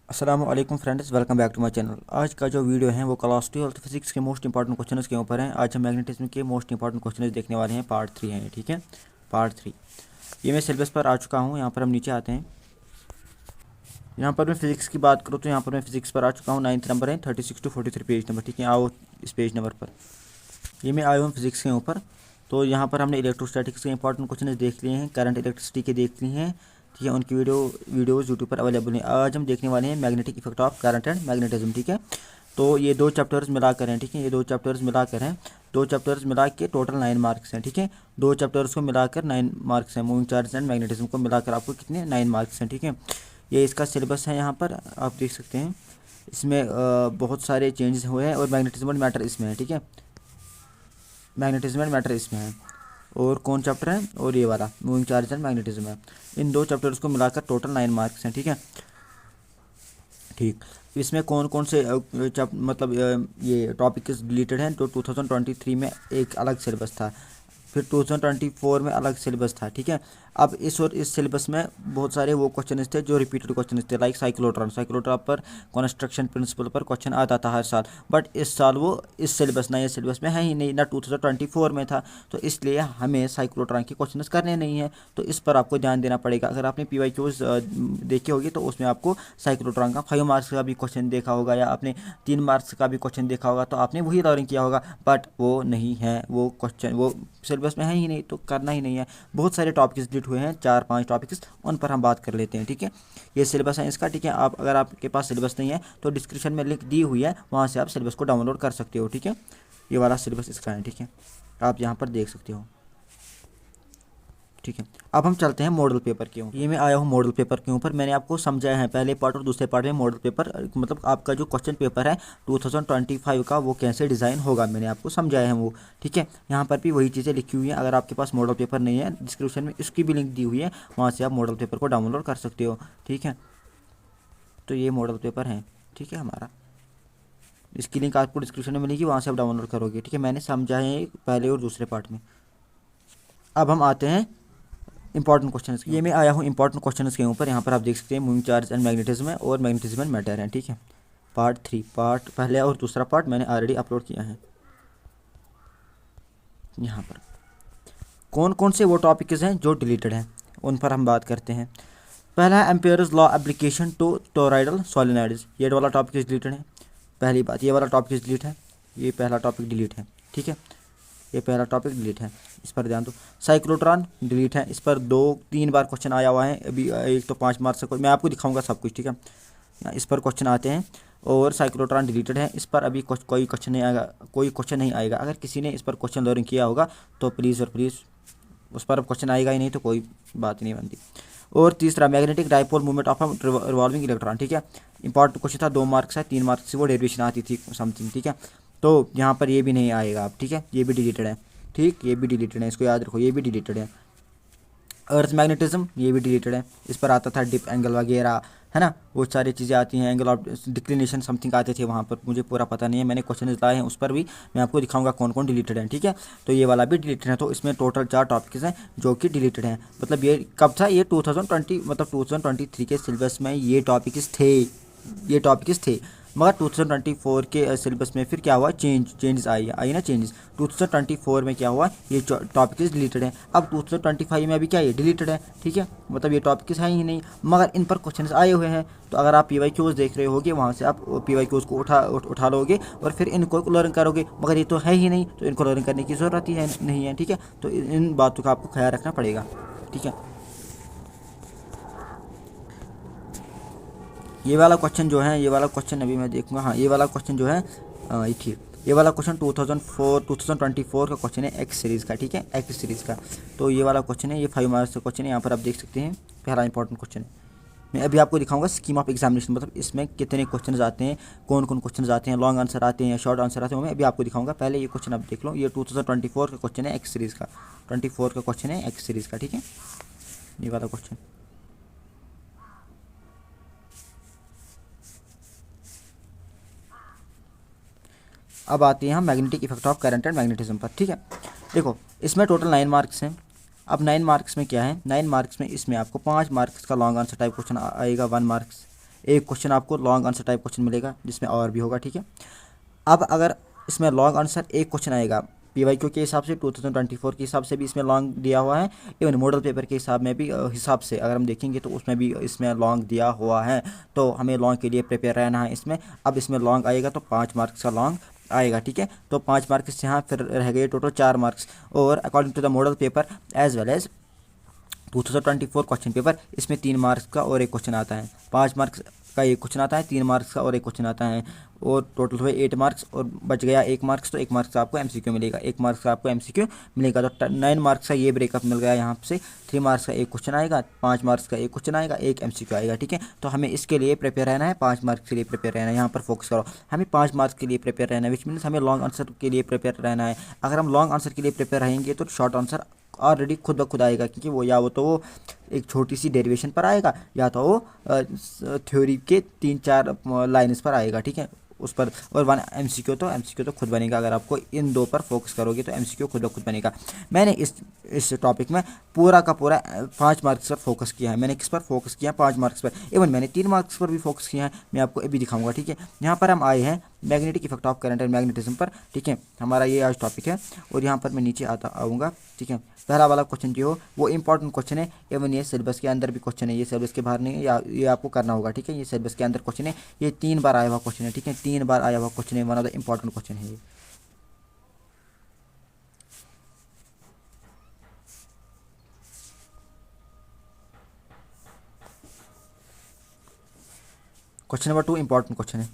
अस्सलाम वालेकुम friends, welcome back to my channel. आज का जो वीडियो है वो क्लास 12 फिजिक्स के मोस्ट इंपॉर्टेंट क्वेश्चंस के ऊपर है। आज हम मैग्नेटिज्म के मोस्ट इंपॉर्टेंट क्वेश्चंस देखने वाले हैं। पार्ट 3 है, ठीक है। पार्ट 3 ये मैं सिलेबस पर आ चुका हूँ। यहाँ पर हम नीचे आते हैं। यहाँ पर मैं फिजिक्स की बात करूँ तो यहाँ पर मैं फिजिक्स पर आ चुका हूँ। 9th नंबर है, 36 to 43 पेज नंबर, ठीक है। आओ इस पेज नंबर पर ये मैं आया हूँ फिजिक्स के ऊपर। तो यहाँ पर हमने इलेक्ट्रोस्टैटिक्स के इंपॉर्टेंट क्वेश्चन देख लिए हैं, करंट इलेक्ट्रिसिटी के देख लिए हैं, ठीक है। उनकी वीडियोज़ यूट्यूब पर अवेलेबल हैं। आज हम देखने वाले हैं magnetic effect of current and magnetism, ठीक है। तो ये दो चैप्टर्स मिलाकर हैं, ठीक है। ये दो चैप्टर्स मिलाकर हैं, दो चैप्टर्स मिला के टोटल 9 मार्क्स हैं, ठीक है। दो चैप्टर्स को मिलाकर 9 मार्क्स हैं। मूविंग चार्ज एंड मैग्नेटिज्म को मिलाकर आपको कितने 9 मार्क्स हैं, ठीक है। ये इसका सिलेबस है, यहाँ पर आप देख सकते हैं। इसमें बहुत सारे चेंजेस हुए हैं और मैग्नेटिज्म एंड मैटर इसमें है, ठीक है। मैग्नेटिज्म एंड मैटर इसमें है। और कौन चैप्टर है? और ये वाला मूविंग चार्ज एंड मैग्नेटिज्म है। इन दो चैप्टर्स को मिलाकर टोटल 9 मार्क्स हैं, ठीक है। ठीक, इसमें कौन कौन से ये टॉपिक डिलीटेड हैं। तो 2023 में एक अलग सिलेबस था, फिर 2024 में अलग सिलेबस था, ठीक है। अब इस सिलेबस में बहुत सारे वो क्वेश्चन थे जो रिपीटेड क्वेश्चन थे, लाइक साइक्लोट्रॉन पर कंस्ट्रक्शन प्रिंसिपल पर क्वेश्चन आता था हर साल। बट इस साल वो इस सिलेबस नए सिलेबस में है ही नहीं, ना 2024 में था। तो इसलिए हमें साइक्लोट्रॉन के क्वेश्चन करने नहीं है। तो इस पर आपको ध्यान देना पड़ेगा। अगर आपने PYQs देखी होगी तो उसमें आपको साइक्लोट्रॉन का 5 मार्क्स का भी क्वेश्चन देखा होगा, या आपने 3 मार्क्स का भी क्वेश्चन देखा होगा, तो आपने वही लर्निंग किया होगा। बट वो नहीं है, वो क्वेश्चन वो सिलेबस में है ही नहीं, तो करना ही नहीं है। बहुत सारे टॉपिक्स डिलीट हुए हैं, 4-5 टॉपिक्स, उन पर हम बात कर लेते हैं, ठीक है। ये सिलेबस है इसका, ठीक है। आप अगर आपके पास सिलेबस नहीं है तो डिस्क्रिप्शन में लिंक दी हुई है, वहाँ से आप सिलेबस को डाउनलोड कर सकते हो, ठीक है। ये वाला सिलेबस इसका है, ठीक है। आप यहाँ पर देख सकते हो, ठीक है। अब हम चलते हैं मॉडल पेपर के ऊपर। ये मैं आया हूँ मॉडल पेपर के ऊपर। मैंने आपको समझाया है पहले पार्ट और दूसरे पार्ट में मॉडल पेपर मतलब आपका जो क्वेश्चन पेपर है 2025 का वो कैसे डिज़ाइन होगा, मैंने आपको समझाया है वो, ठीक है। यहाँ पर भी वही चीज़ें लिखी हुई हैं। अगर आपके पास मॉडल पेपर नहीं है, डिस्क्रिप्शन में इसकी भी लिंक दी हुई है, वहाँ से आप मॉडल पेपर को डाउनलोड कर सकते हो, ठीक है। तो ये मॉडल पेपर है, ठीक है हमारा। इसकी लिंक आपको डिस्क्रिप्शन में मिलेगी, वहाँ से आप डाउनलोड करोगे, ठीक है। मैंने समझाया है पहले और दूसरे पार्ट में। अब हम आते हैं इंपॉर्टेंट क्वेश्चंस। ये मैं आया हूँ इंपॉर्टेंट क्वेश्चंस के ऊपर। यहाँ पर आप देख सकते हैं मूविंग चार्ज एंड मैग्नेटिज्म है और मैग्नेटिज्म एंड मैटर है, ठीक है। पार्ट 3, पार्ट पहले और दूसरा पार्ट मैंने ऑलरेडी अपलोड किया है। यहाँ पर कौन कौन से वो टॉपिक्स हैं जो डिलीटेड हैं, उन पर हम बात करते हैं। पहला है Ampere's law application to toroidal solenoids, ये वाला टॉपिक डिलीटेड है। पहली बात, ये वाला टॉपिक डिलीट है, ये पहला टॉपिक डिलीट है, ठीक है। ये पहला टॉपिक डिलीट है, इस पर ध्यान दो। साइक्लोट्रॉन डिलीट है, इस पर 2-3 बार क्वेश्चन आया हुआ है। अभी एक तो 5 मार्क्स का, मैं आपको दिखाऊंगा सब कुछ, ठीक है। इस पर क्वेश्चन आते हैं और साइक्लोट्रॉन डिलीटेड है। इस पर अभी कोई क्वेश्चन नहीं आएगा, कोई क्वेश्चन नहीं आएगा। अगर किसी ने इस पर क्वेश्चन लर्निंग किया होगा तो प्लीज़ और प्लीज़, उस पर अब क्वेश्चन आएगा ही नहीं तो कोई बात नहीं बनती। और तीसरा, magnetic dipole movement of revolving electron, ठीक है। इंपॉर्टेंट क्वेश्चन था, 2 मार्क्स है, 3 मार्क्स से वो डेरिवेशन आती थी समथिंग, ठीक है। तो यहाँ पर ये भी नहीं आएगा अब, ठीक है। ये भी डिलीटेड है, ठीक, ये भी डिलीटेड है, इसको याद रखो, ये भी डिलीटेड है। अर्थ मैग्नेटिज्म, ये भी डिलीटेड है। इस पर आता था डिप एंगल वगैरह, है ना, वो सारी चीज़ें आती हैं। एंगल ऑफ डिक्लिनेशन समथिंग आते थे वहाँ पर, मुझे पूरा पता नहीं है, मैंने क्वेश्चन लाए हैं, उस पर भी मैं आपको दिखाऊंगा कौन कौन डिलीटेड है, ठीक है। तो ये वाला भी डिलीटेड है। तो इसमें टोटल 4 टॉपिक्स हैं जो कि डिलीटेड हैं। मतलब ये कब था? ये 2023 के सिलेबस में ये टॉपिक्स थे। मगर 2024 के सिलेबस में फिर क्या हुआ? चेंजेस आई ना चेंजेस। 2024 में क्या हुआ? ये टॉपिक्स डिलीटेड हैं। अब 2025 में अभी क्या ये डिलीटेड है, ठीक है। मतलब ये टॉपिक्स हैं ही नहीं, मगर इन पर क्वेश्चन आए हुए हैं। तो अगर आप PYQs देख रहे होगे, वहाँ से आप PYQs को उठा लोगे और फिर इनको लर्न करोगे। मगर ये तो है ही नहीं, तो इनको लर्न करने की ज़रूरत ही है नहीं है, ठीक है। तो इन बातों का आपको ख्याल रखना पड़ेगा, ठीक है। ये वाला क्वेश्चन जो है, ये वाला क्वेश्चन अभी मैं देखूँगा। हाँ, ये वाला क्वेश्चन जो है, ठीक, ये वाला क्वेश्चन 2024 का क्वेश्चन है, एक्स सीरीज़ का, ठीक है, एक्स सीरीज़ का। तो ये वाला क्वेश्चन है, ये 5 मार्क्स का क्वेश्चन है। यहाँ पर आप देख सकते हैं, पहला इंपॉर्टेंट क्वेश्चन है। मैं अभी आपको दिखाऊंगा स्कीम ऑफ एग्जामिनेशन, मतलब इसमें कितने क्वेश्चन आते हैं, कौन कौन क्वेश्चन आते हैं, लॉन्ग आंसर आते हैं या शॉर्ट आंसर आते हैं, मैं अभी आपको दिखाऊंगा। पहले ये क्वेश्चन आप देख लो, ये 2024 का क्वेश्चन है, एक्स सीरीज़ का, 24 का क्वेश्चन है, एक्स सीरीज़ का, ठीक है। ये वाला क्वेश्चन, अब आते हैं हम magnetic effect of current and magnetism पर, ठीक है। देखो, इसमें टोटल 9 मार्क्स हैं। अब 9 मार्क्स में क्या है? 9 मार्क्स में इसमें आपको 5 मार्क्स का लॉन्ग आंसर टाइप क्वेश्चन आएगा, 1 मार्क्स, एक क्वेश्चन आपको लॉन्ग आंसर टाइप क्वेश्चन मिलेगा जिसमें और भी होगा, ठीक है। अब अगर इसमें लॉन्ग आंसर एक क्वेश्चन आएगा PYQ के हिसाब से 2024 के हिसाब से भी इसमें लॉन्ग दिया हुआ है, इवन मॉडल पेपर के हिसाब में भी हिसाब से अगर हम देखेंगे तो उसमें भी इसमें लॉन्ग दिया हुआ है, तो हमें लॉन्ग के लिए प्रिपेयर रहना है इसमें। अब इसमें लॉन्ग आएगा तो 5 मार्क्स का लॉन्ग आएगा, ठीक है। तो 5 मार्क्स यहाँ फिर रह गए टोटल 4 मार्क्स। और according to the model paper as well as 2024 question paper, इसमें 3 मार्क्स का और एक क्वेश्चन आता है, 5 मार्क्स का एक क्वेश्चन आता है, 3 मार्क्स का और एक क्वेश्चन आता है, और टोटल हुए 8 मार्क्स और बच गया 1 मार्क्स। तो 1 मार्क्स का आपको MCQ मिलेगा, 1 मार्क्स का आपको MCQ मिलेगा। तो 9 मार्क्स का ये ब्रेकअप मिल गया यहाँ से। 3 मार्क्स का एक क्वेश्चन आएगा, 5 मार्क्स का एक क्वेश्चन आएगा, एक MCQ आएगा, ठीक है। तो हमें इसके लिए प्रिपेयर रहना है, 5 मार्क्स के लिए प्रिपेयर रहना है। यहाँ पर फोकस करो, हमें 5 मार्क्स के लिए प्रिपेयर रहना है, विच मीन्स हमें लॉन्ग आंसर के लिए प्रिपेयर रहना है। अगर हम लॉन्ग आंसर के लिए प्रिपेयर रहेंगे तो शॉर्ट आंसर ऑलरेडी खुद ब खुद आएगा, क्योंकि वो या तो वो एक छोटी सी डेरिवेशन पर आएगा या तो वो थ्योरी के 3-4 लाइन्स पर आएगा, ठीक है, उस पर। और 1 MCQ तो खुद बनेगा। अगर आपको इन 2 पर फोकस करोगे तो MCQ खुद ब खुद बनेगा। मैंने इस टॉपिक में पूरा का पूरा 5 मार्क्स पर फोकस किया है। मैंने किस पर फोकस किया? 5 मार्क्स पर। इवन मैंने 3 मार्क्स पर भी फोकस किया है, मैं आपको अभी दिखाऊंगा, ठीक है। यहाँ पर हम आए हैं magnetic effect of current and magnetism पर, ठीक है, हमारा ये आज टॉपिक है। और यहाँ पर मैं नीचे आऊँगा, ठीक है। पहला वाला क्वेश्चन जो हो वो इंपॉर्टेंट क्वेश्चन है, एवं ये सिलेबस के अंदर भी क्वेश्चन है, ये सिलेबस के बाहर नहीं है, या ये आपको करना होगा, ठीक है। ये सिलेबस के अंदर क्वेश्चन है, ये 3 बार आया हुआ क्वेश्चन है, ठीक है, 3 बार आया हुआ क्वेश्चन है, one of the important question है ये। क्वेश्चन नंबर 2 इंपॉर्टेंट क्वेश्चन है।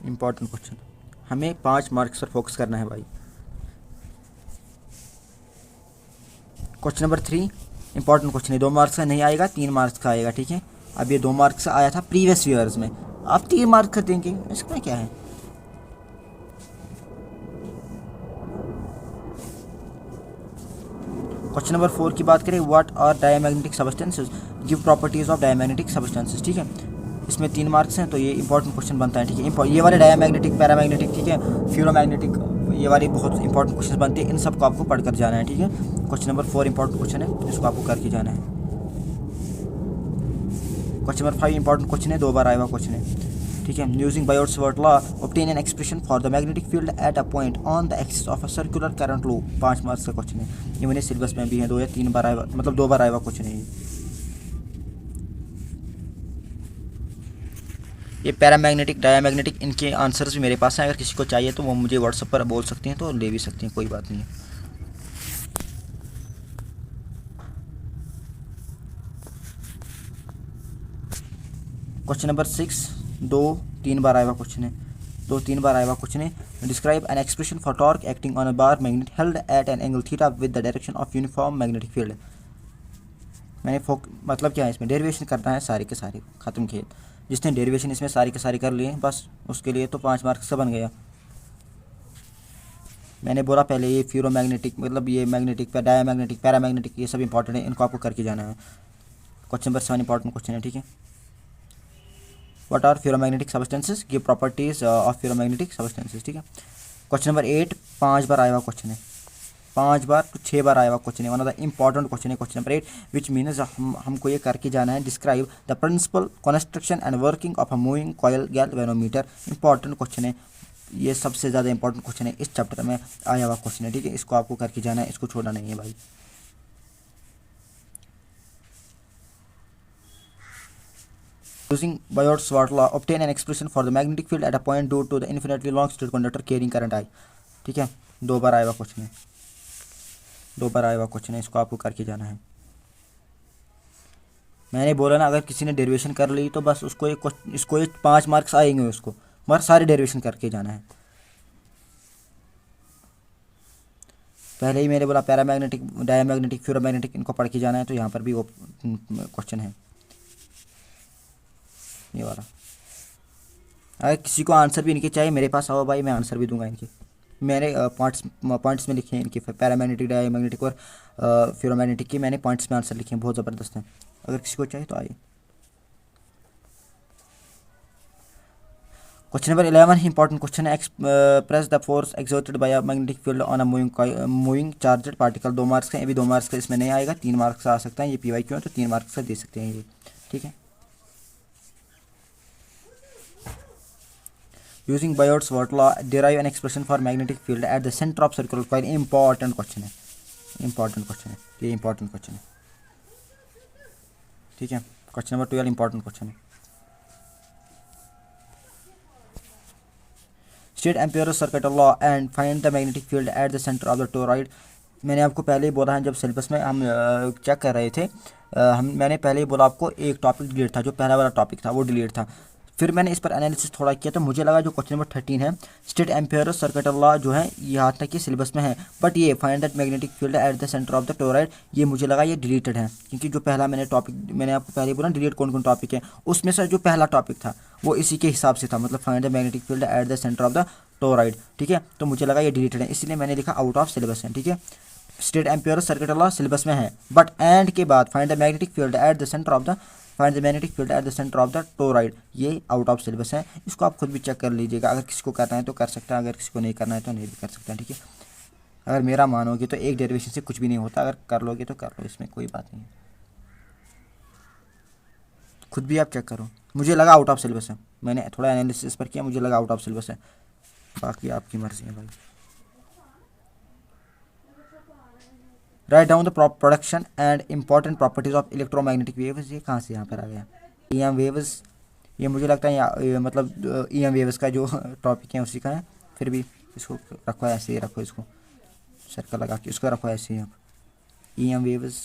इंपॉर्टेंट क्वेश्चन, हमें 5 मार्क्स पर फोकस करना है भाई। क्वेश्चन नंबर 3 इंपॉर्टेंट क्वेश्चन है, 2 मार्क्स का नहीं आएगा, 3 मार्क्स का आएगा, ठीक है। अब ये 2 मार्क्स का आया था प्रीवियस ईयर्स में, आप 3 मार्क्स का देंगे, इसमें क्या है। क्वेश्चन नंबर 4 की बात करें, what are diamagnetic substances, give properties of diamagnetic substances, ठीक है। इसमें 3 मार्क्स हैं, तो ये इंपॉर्टेंट क्वेश्चन बनता है, ठीक है। ये वाले डायमैग्नेटिक, पैरामैग्नेटिक, ठीक है, फ्यूरोमैग्नेटिक, ये वाले बहुत इंपॉर्टेंट क्वेश्चन बनते हैं, इन सबको आपको पढ़कर जाना है, ठीक है। क्वेश्चन नंबर 4 इंपॉर्टेंट क्वेश्चन है, इसको आपको करके जाना है। क्वेश्चन नंबर 5 इंपॉर्टेंट क्वेश्चन है, 2 बार आया हुआ क्वेश्चन है, ठीक है। Using Biot-Savart law obtain N expression for the magnetic field at a point on the axis of a circular current low, 5 marks का क्वेश्चन है। ये मैंने सिलेबस में भी है, 2 या 3 बार आया, मतलब 2 बार आया हुआ क्वेश्चन है ये। पैरामैग्नेटिक, डायमैग्नेटिक, इनके आंसर्स भी मेरे पास हैं, अगर किसी को चाहिए तो वो मुझे व्हाट्सएप पर बोल सकते हैं, तो ले भी सकते हैं, कोई बात नहीं है। क्वेश्चन नंबर 6 2-3 बार आया हुआ क्वेश्चन है, 2-3 बार आया हुआ क्वेश्चन है। Describe N expression for torque acting on a bar magnet held at an angle theta with the direction of uniform magnetic field. मैंने मतलब क्या है, इसमें डेरिवेशन करना है, सारे के सारे खत्म किए। जिसने डेरिवेशन इसमें सारी के सारे कर लिए बस उसके लिए तो 5 मार्क्स का बन गया। मैंने बोला पहले ये फ्यूरोमैग्नेटिक, मतलब ये मैग्नेटिक, डायमैग्नेटिक, पैरामैग्नेटिक, ये सब इंपॉर्टेंट है, इनको आपको करके जाना है। क्वेश्चन नंबर 7 इंपॉर्टेंट क्वेश्चन है, ठीक है। What are ferromagnetic substances, give properties of ferromagnetic substances, ठीक है। क्वेश्चन नंबर 8 5 बार आया हुआ क्वेश्चन है, 5 बार तो 6 बार आया हुआ क्वेश्चन है, one of the important question है। क्वेश्चन नंबर 8 विच मीन्स हमको ये करके जाना है, describe the principle construction and working of a moving coil galvanometer. Important question है, ये सबसे ज़्यादा इंपॉर्टेंट क्वेश्चन है, इस चैप्टर में आया हुआ क्वेश्चन है, ठीक है। इसको आपको करके जाना है, इसको छोड़ना नहीं है भाई। Using Biot-Savart law, obtain an expression for the magnetic field at a point due to the infinitely long straight conductor carrying current I, ठीक है। 2 बार आया हुआ क्वेश्चन है, 2 बार आया हुआ क्वेश्चन है, इसको आपको करके जाना है। मैंने बोला ना, अगर किसी ने डेरिवेशन कर ली तो बस उसको इसको 5 मार्क्स आएंगे उसको, मगर सारे डेरिवेशन करके जाना है। पहले ही मैंने बोला पैरामैग्नेटिक, डायमैग्नेटिक, फ्यूरोमैग्नेटिक, इनको पढ़ के जाना है। तो यहाँ पर भी वो क्वेश्चन है ये वाला। अगर किसी को आंसर भी इनके चाहिए मेरे पास आओ भाई, मैं आंसर भी दूंगा इनके। मैंने पॉइंट्स में लिखे हैं इनके, पैरामैग्नेटिक, डायमैग्नेटिक और फ्यूरोमैग्नेटिक के मैंने पॉइंट्स में आंसर लिखे हैं, बहुत ज़बरदस्त हैं। अगर किसी को चाहिए तो आइए। क्वेश्चन नंबर 11 इंपॉर्टेंट क्वेश्चन है, express the force exerted by a magnetic field on a moving charged particle. 2 marks का, ये भी 2 मार्क्स का इसमें नहीं आएगा, 3 मार्क्स का आ सकता है, ये पी वाई क्यू है तो 3 मार्क्स का दे सकते हैं ये, ठीक है। यूजिंग बायोट्स व्हाट law derive an expression for magnetic field at the centre of circular coil. Important question है, इंपॉर्टेंट क्वेश्चन है, ये इंपॉर्टेंट क्वेश्चन है, ठीक है। क्वेश्चन नंबर 12 इंपॉर्टेंट क्वेश्चन है। State Ampere's circuital law and find the magnetic field at the centre of the toroid. मैंने आपको पहले ही बोला है, जब सिलेबस में हम चेक कर रहे थे, मैंने पहले ही बोला आपको एक टॉपिक डिलीट था, जो पहला वाला टॉपिक था वो डिलीट था। फिर मैंने इस पर एनालिसिस थोड़ा किया तो मुझे लगा जो क्वेश्चन नंबर 13 है, स्टेट एम्पियर्स सर्किटल लॉ, जो है यहाँ तक ये सिलेबस में है, बट ये find that magnetic field at the centre of the toroid, ये मुझे लगा ये डिलीटेड है, क्योंकि जो पहला मैंने टॉपिक, मैंने आपको पहले ही बोला डिलीट कौन कौन टॉपिक है, उसमें से जो पहला टॉपिक था वो इसी के हिसाब से था, मतलब find the magnetic field at the centre of the toroid, ठीक है। तो मुझे लगा ये डिलीटेड है, इसलिए मैंने लिखा आउट ऑफ सिलेबस है, ठीक है। State Ampere's circuital law syllabus में है, बट एंड के बाद find the magnetic field at the centre of the, find the magnetic field at the centre of the toroid, ये आउट ऑफ सिलेबस है। इसको आप खुद भी चेक कर लीजिएगा, अगर किसी को करना है तो कर सकता है, अगर किसी को नहीं करना है तो नहीं भी कर सकता है, ठीक है। अगर मेरा मानोगे तो एक डेरिवेशन से कुछ भी नहीं होता, अगर कर लोगे तो कर लो, इसमें कोई बात नहीं है, खुद भी आप चेक करो। मुझे लगा आउट ऑफ सिलेबस है, मैंने थोड़ा एनालिसिस पर किया, मुझे लगा आउट ऑफ सिलेबस है, बाकी आपकी मर्जी है भाई। Write down the production and important properties of electromagnetic waves. ये कहाँ से यहाँ पर आ गया, ईएम वेव्स, ये मुझे लगता है ये मतलब ईएम वेव्स का जो टॉपिक है उसी का है, फिर भी इसको रखो ऐसे ही, रखो इसको सर्कल लगा के, इसको रखो ऐसे ही आप, ईएम वेव्स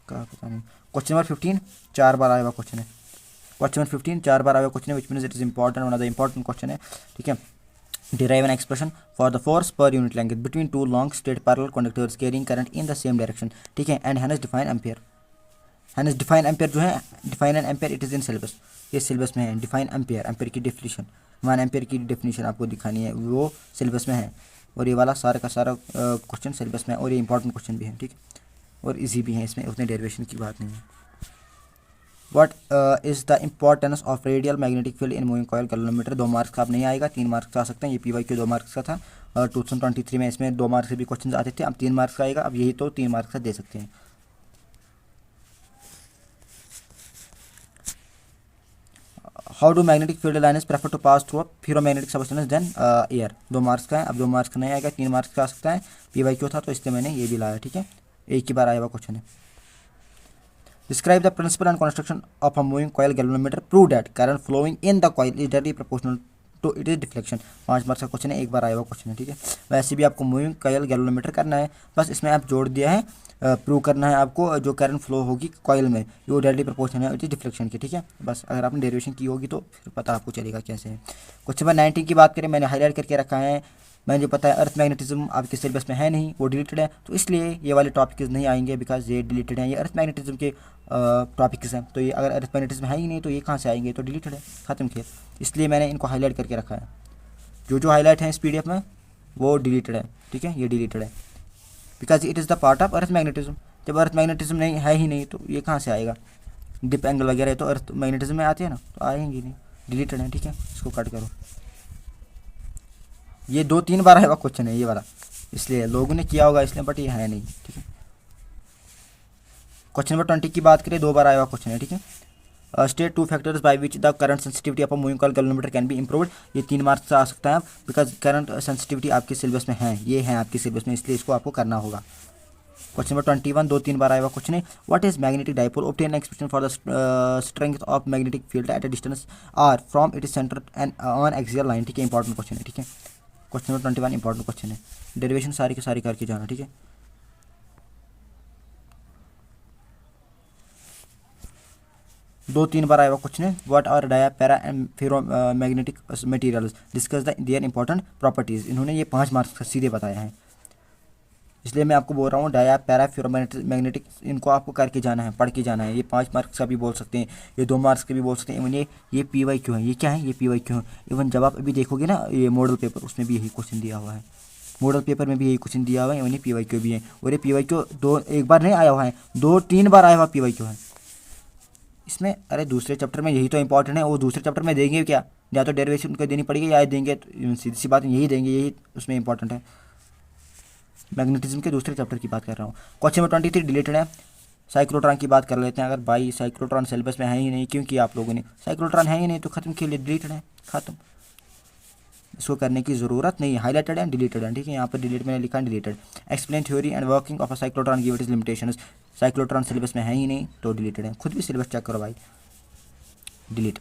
का पता नहीं। क्वेश्चन नंबर 15 4 बार आया हुआ क्वेश्चन है, क्वेश्चन नंबर 15 4 बार आया हुआ क्वेश्चन है, which means it is important, one of the important question है, ठीक है। Derive an expression for the force per unit length between two long straight parallel conductors carrying current in the same direction, ठीक है। And hence define ampere, hence define ampere जो है, define an ampere, it is in syllabus, ये syllabus में है। define ampere, ampere की definition, 1 ampere की definition आपको दिखानी है, वो सिलेबस में है, और ये वाला सारा का सारा क्वेश्चन सिलेबस में है, और ये इंपॉर्टेंट क्वेश्चन भी है, ठीक है, और ईजी भी है, इसमें उतने डेरिवेशन की बात नहीं है। What is the importance of radial magnetic field in moving coil galvanometer. 2 marks का अब नहीं आएगा, 3 मार्क्स का आ सकते हैं, ये PY के 2 मार्क्स का था, और 2023 में इसमें 2 मार्क्स से भी क्वेश्चन आते थे, अब 3 मार्क्स का आएगा, अब यही तो 3 मार्क्स का दे सकते हैं। How do magnetic field lines prefer to pass through ferromagnetic substance than air. 2 marks का है, अब 2 मार्क्स का नहीं आएगा, 3 मार्क्स का आ सकता है, PY क्यों था तो इसलिए मैंने ये भी लाया, ठीक है, एक ही बार आया हुआ क्वेश्चन है। Describe the principle and construction of a moving coil galvanometer. Prove that current flowing in the coil is directly proportional to its deflection। 5 marks का क्वेश्चन है, एक बार आया हुआ क्वेश्चन है, ठीक है। वैसे भी आपको मूविंग कॉइल गैल्वेनोमीटर करना है, बस इसमें आप जोड़ दिया है, प्रूव करना है आपको जो करंट फ्लो होगी कॉइल में वो डायरेक्टली प्रोपोर्शनल है इस डिफ्लेक्शन की, ठीक है। बस अगर आपने डेरिवेशन की होगी तो फिर पता आपको चलेगा कैसे है। क्वेश्चन नंबर 19 की बात करें, मैंने हाईलाइट करके रखा है, मुझे पता है अर्थ मैग्नेटिज्म आपके सिलेबस में है नहीं, वो डिलीटेड है, तो इसलिए ये वाले टॉपिक्स नहीं आएंगे, बिकॉज ये डिलीटेड हैं, ये अर्थ मैग्नेटिज्म के टॉपिक्स हैं, तो ये अगर अर्थ मैग्नेटिज्म है ही नहीं तो ये कहाँ से आएंगे, तो डिलीटेड है, ख़त्म खेल, इसलिए मैंने इनको हाईलाइट करके रखा है। जो हाईलाइट है इस PDF में वो डिलीटेड है, ठीक है, ये डिलीटेड है, because it is the part of earth magnetism. जब अर्थ मैग्नेटिज्म नहीं है ही नहीं तो ये कहाँ से आएगा, डिप एंगल वगैरह तो अर्थ मैग्नेटिज्म में आते हैं ना, तो आएंगे नहीं, डिलीटेड है, ठीक है, इसको कट करो। ये 2-3 बार आया हुआ क्वेश्चन है ये वाला, इसलिए लोगों ने किया होगा इसलिए, बट ये है नहीं, ठीक है। क्वेश्चन नंबर 20 की बात करें, 2 बार आया हुआ क्वेश्चन है, ठीक है। State 2 factors by which the current sensitivity of a moving coil galvanometer can be improved. ये 3 मार्क्स से आ सकता है, बिकॉज करंट सेंसिटिविटी आपके सिलेबस में है, ये है आपके सिलेबस में, इसलिए इसको आपको करना होगा। क्वेश्चन नंबर 21 2-3 बार आया हुआ क्वेश्चन है, what is magnetic dipole, obtain expression for the strength of magnetic field at a distance R from it centre and on axial line, ठीक है, इंपॉर्टेंट क्वेश्चन है, ठीक है। क्वेश्चन नंबर 21 इंपॉर्टेंट क्वेश्चन है, derivation सारी की सारी करके जाना, ठीक है। 2-3 बार आया हुआ क्वेश्चन है, what are dia para and ferro magnetic materials, discuss the their important properties. इन्होंने ये 5 मार्क्स का सीधे बताया है, इसलिए मैं आपको बोल रहा हूँ डाया पैरा फेरो मैग्नेटिक, इनको आपको करके जाना है, पढ़ के जाना है। ये 5 मार्क्स का भी बोल सकते हैं, ये 2 मार्क्स के भी बोल सकते हैं, इवन ये PY क्यों है, ये क्या है, ये PY क्यों है। इवन जब आप अभी देखोगे ना ये मॉडल पेपर, उसमें भी यही क्वेश्चन दिया हुआ है, मॉडल पेपर में भी यही क्वेश्चन दिया हुआ है, इवन ये PY क्यों भी है, और ये PY क्यों एक बार नहीं आया हुआ है, 2-3 बार आया हुआ PY क्यों है, इसमें अरे दूसरे चैप्टर में यही तो इंपॉर्टेंट है, वो दूसरे चैप्टर में देंगे क्या, या तो डेरिवेशन उनको देनी पड़ेगी या देंगे, तो सीधी सी बात यही देंगे, यही उसमें इंपॉर्टेंट है। मैग्नेटिज्म के दूसरे चैप्टर की बात कर रहा हूँ। क्वेश्चन नंबर 23 डिलीटेड है। साइक्लोट्रॉन की बात कर लेते हैं। अगर भाई साइक्लोट्रॉन सिलेबस में है ही नहीं, क्योंकि आप लोगों ने साइक्लोट्रॉन है ही नहीं तो खत्म खेल, डिलीटेड है, खत्म, इसको करने की ज़रूरत नहीं है। हाईलाइटेड है, डिलीटेड है, ठीक है, यहाँ पर डिलीट मैंने लिखा है deleted. Explain theory and working of a cyclotron give it is limitations. Cyclotron syllabus में है ही नहीं तो डिलीटेड है, खुद भी सिलेबस चेक करो भाई, डिलीट।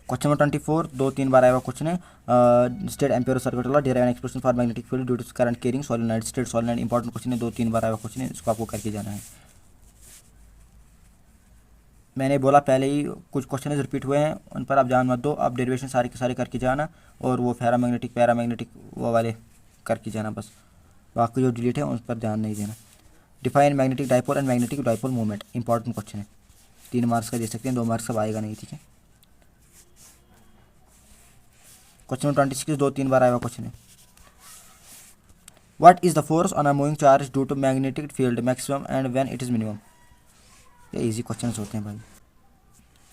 क्वेश्चन नंबर 24 2-3 बार आया हुआ क्वेश्चन है। State Ampere circuit law derive an expression for magnetic field due to current carrying solenoid. State solenoid important question है, 2-3 बार आया हुआ क्वेश्चन है, इसको आपको करके जाना है। मैंने बोला पहले ही कुछ क्वेश्चन रिपीट हुए हैं, उन पर आप ध्यान मत दो, आप डेरिवेशन सारे के सारे करके जाना, और वो फेरामैग्नेटिक पैरामैग्नेटिक वो वाले करके जाना बस, बाकी जो डिलीट है उस पर ध्यान नहीं देना। Define magnetic dipole and magnetic dipole movement, important question है, 3 मार्क्स का दे सकते हैं, 2 मार्क्स का आएगा नहीं, ठीक है। क्वेश्चन नंबर 26 2-3 बार आया हुआ क्वेश्चन है। What is the force on a moving charge due to magnetic field maximum and when it is minimum. ये इजी क्वेश्चन होते हैं भाई।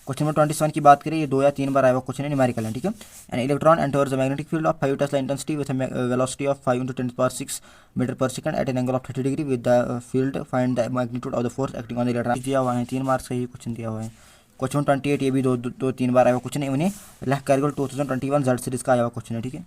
क्वेश्चन नंबर 27 की बात करें, ये 2 या 3 बार आया हुआ क्वेश्चन है, न्यूमेरिकल है, ठीक है। An electron enters the magnetic field of 5 tesla intensity with velocity of 5 × 10⁻⁶ metre per second at an angle of 30 degree with the field, find the magnitude of the force acting on the electron. दिया हुआ है 3 marks का ही question दिया हुआ है। Question number 28 ये भी 2-3 बार आया हुआ क्वेश्चन है, उन्हें लैक कैरिगल 2021 जेड सीरीज का आया हुआ क्वेश्चन है, ठीक है।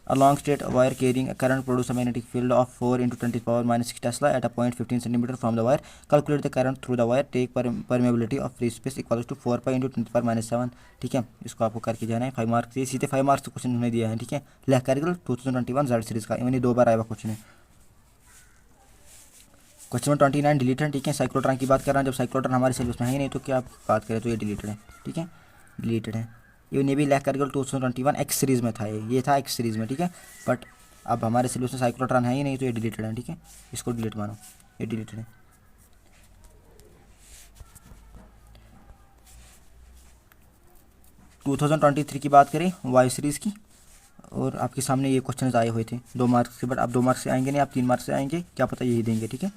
A long straight wire carrying a current produces a magnetic field of 4 × 10⁻⁶ Tesla at a point 15 cm from the wire. Calculate the current through the wire. Take permeability of free space equals to 4 pi × 10⁻⁷, ठीक है। इसको आपको करके जाना है, 5 marks, ये सीधे 5 marks question उन्होंने दिया है, ठीक है। लैक कैरिगल 2021 जेड सीरीज का, इन्होंने 2 बार आया हुआ क्वेश्चन है। क्वेश्चन नंबर 29 डिलीटेड, ठीक है। साइक्लोट्रॉन की बात कर रहा हूँ, जब साइक्लोट्रॉन हमारे सिलेबस में है ही नहीं तो क्या आप बात करें, तो ये डिलीटेड है, ठीक है, डिलीटेड है। ये भी लैक कैरिगल 2021 एक्स सीरीज़ में था, ये था एक्स सीरीज़ में, ठीक है। बट अब हमारे सिलेबस में साइक्लोट्रॉन है ही नहीं तो ये डिलीटेड है, ठीक है, इसको डिलीट मानो, ये डिलीटेड है। टू 2023 की बात करें वाई सीरीज़ की, और आपके सामने ये क्वेश्चन आए हुए थे 2 मार्क्स के, बट आप 2 मार्क्स से आएंगे नहीं, आप 3 मार्क्स से आएंगे, क्या पता यही देंगे, ठीक है।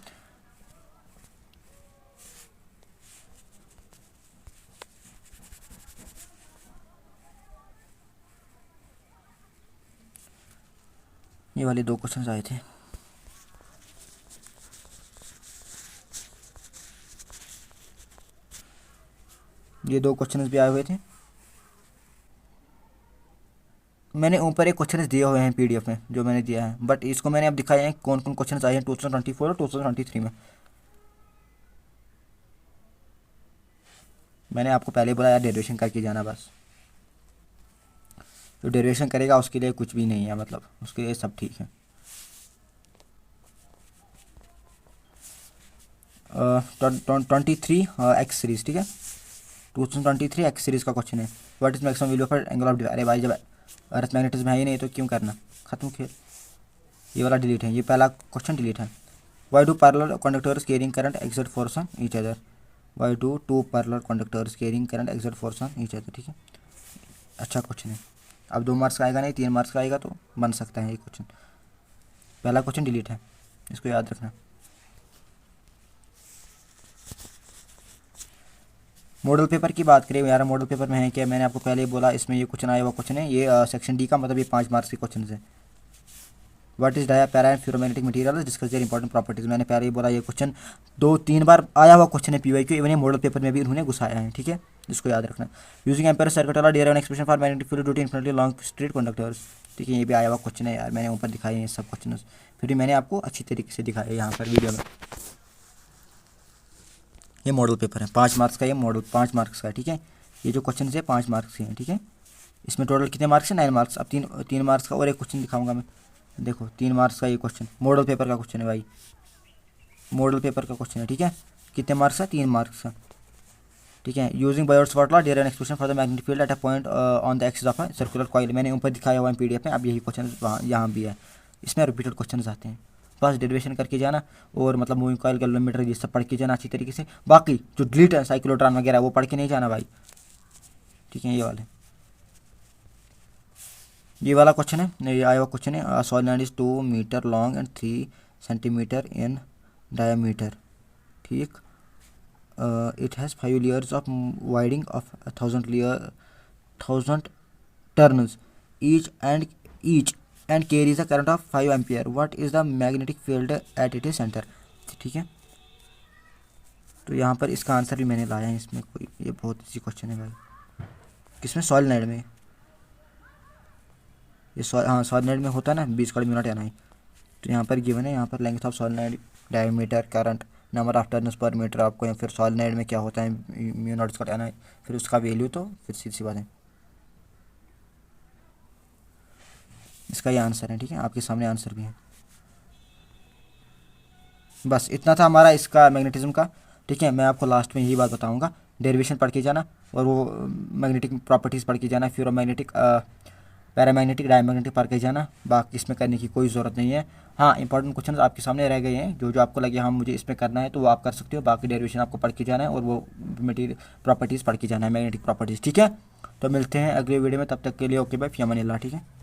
ये वाले 2 क्वेश्चन आए थे। ये 2 क्वेश्चन भी आए हुए थे, मैंने ऊपर एक क्वेश्चन दिए हुए हैं पीडीएफ में जो मैंने दिया है, बट इसको मैंने अब दिखाया है कौन कौन क्वेश्चन आए हैं 2024 और 2023 में। मैंने आपको पहले बोला यार डेरिवेशन करके जाना, बस जो डेरिवेशन करेगा उसके लिए कुछ भी नहीं है, मतलब उसके लिए सब ठीक है। 23 एक्स सीरीज, ठीक है, 2023 एक्स सीरीज का क्वेश्चन है। What is maximum value for angle of डिफाइड। अरे भाई जब अर्थ मैग्नेटिज्म है ही नहीं तो क्यों करना, खत्म खेल, ये वाला डिलीट है, ये पहला क्वेश्चन डिलीट है। Why do parallel conductors carrying current exert force on each other. Why do 2 parallel conductors carrying current exert force on each other, ठीक है, अच्छा क्वेश्चन है। अब 2 मार्क्स का आएगा नहीं, 3 मार्क्स का आएगा तो बन सकता है ये क्वेश्चन। पहला क्वेश्चन डिलीट है, इसको याद रखना। मॉडल पेपर की बात करें यार, मॉडल पेपर में है क्या, मैंने आपको पहले ही बोला इसमें ये क्वेश्चन आया हुआ क्वेश्चन है, ये सेक्शन डी का, मतलब ये 5 मार्क्स के क्वेश्चन है। What is dia para and ferromagnetic material, discuss their important properties. मैंने पहले ही बोला ये क्वेश्चन 2-3 बार आया हुआ क्वेश्चन है पीवाईक्यू, इवन मॉडल पेपर में भी उन्होंने घुसाया है, ठीक है, इसको याद रखना। Using Ampere circuit law derive an expression for magnetic field due to infinitely long straight conductors, ठीक है, ये भी आया हुआ क्वेश्चन है यार, मैंने ऊपर दिखाए हैं सब क्वेश्चन, फिर भी मैंने आपको अच्छी तरीके से दिखाया यहाँ पर वीडियो में। ये मॉडल पेपर है 5 मार्क्स का, ये मॉडल 5 मार्क्स का, ठीक है, ये जो क्वेश्चन है 5 मार्क्स के हैं, ठीक है। इसमें टोटल कितने मार्क्स हैं, 9 मार्क्स। अब 3 मार्क्स का और एक क्वेश्चन दिखाऊंगा मैं, देखो 3 मार्क्स का ये क्वेश्चन मॉडल पेपर का क्वेश्चन है भाई, मॉडल पेपर का क्वेश्चन है, ठीक है, कितने मार्क्स का, 3 मार्क्स का, ठीक है। Using Biot-Savart law derive an expression for the magnetic field at a point on the axis of a circular coil, मैंने ऊपर दिखाया हुआ है पीडीएफ में, अब यही क्वेश्चन वहाँ यहाँ भी है, इसमें रिपीटेड क्वेश्चन आते हैं, बस डेरिवेशन करके जाना, और मतलब मूविंग कॉइल गैल्वेनोमीटर ये सब पढ़ के जाना अच्छी तरीके से। बाकी जो डिलीट है साइक्लोट्रॉन वगैरह वो पढ़ के नहीं जाना भाई, ठीक है। ये वाला क्वेश्चन है, ये आया हुआ क्वेश्चन है। Solenoid is 2 metre long and 3 centimetre in diameter, ठीक। it has 5 layers of winding of 1000 turns each and carries a current of 5 ampere. What is the magnetic field at its center? ठीक है, तो यहाँ पर इसका answer भी मैंने लाया है इसमें, कोई ये बहुत इजी क्वेश्चन है भाई। किसमें? सॉलिनॉइड में। ये सॉलिनॉइड में होता है ना 20 का म्यू नॉट एन आई। तो यहाँ पर गिवन है, यहाँ पर length of solenoid, diameter, current, number of turns per metre आपको, या फिर सॉलिनॉइड में क्या होता है mu naught square N I, फिर उसका वैल्यू, तो फिर सीधी सी बात है इसका ये आंसर है। ठीक है, आपके सामने आंसर भी है। बस इतना था हमारा इसका मैग्नेटिज्म का। ठीक है, मैं आपको लास्ट में यही बात बताऊंगा, डेरिवेशन पढ़ के जाना और वो मैग्नेटिक प्रॉपर्टीज़ पढ़ के जाना, फ्यूरोमैग्नेटिक, पैरामैग्नेटिक, डायमैग्नेटिक पढ़ के जाना। बाकी इसमें करने की कोई ज़रूरत नहीं है। हाँ, इंपॉर्टेंट क्वेश्चन आपके सामने रह गए हैं, जो जो आपको लगे हाँ मुझे इसमें करना है तो वो आप कर सकते हो। बाकी डेरिवेशन आपको पढ़ के जाना है और वो मटेरियल प्रॉपर्टीज़ पढ़ के जाना है, मैग्नेटिक प्रॉपर्टीज़। ठीक है, तो मिलते हैं अगले वीडियो में, तब तक के लिए ओके बाय, फिर अमान अल्लाह। ठीक है।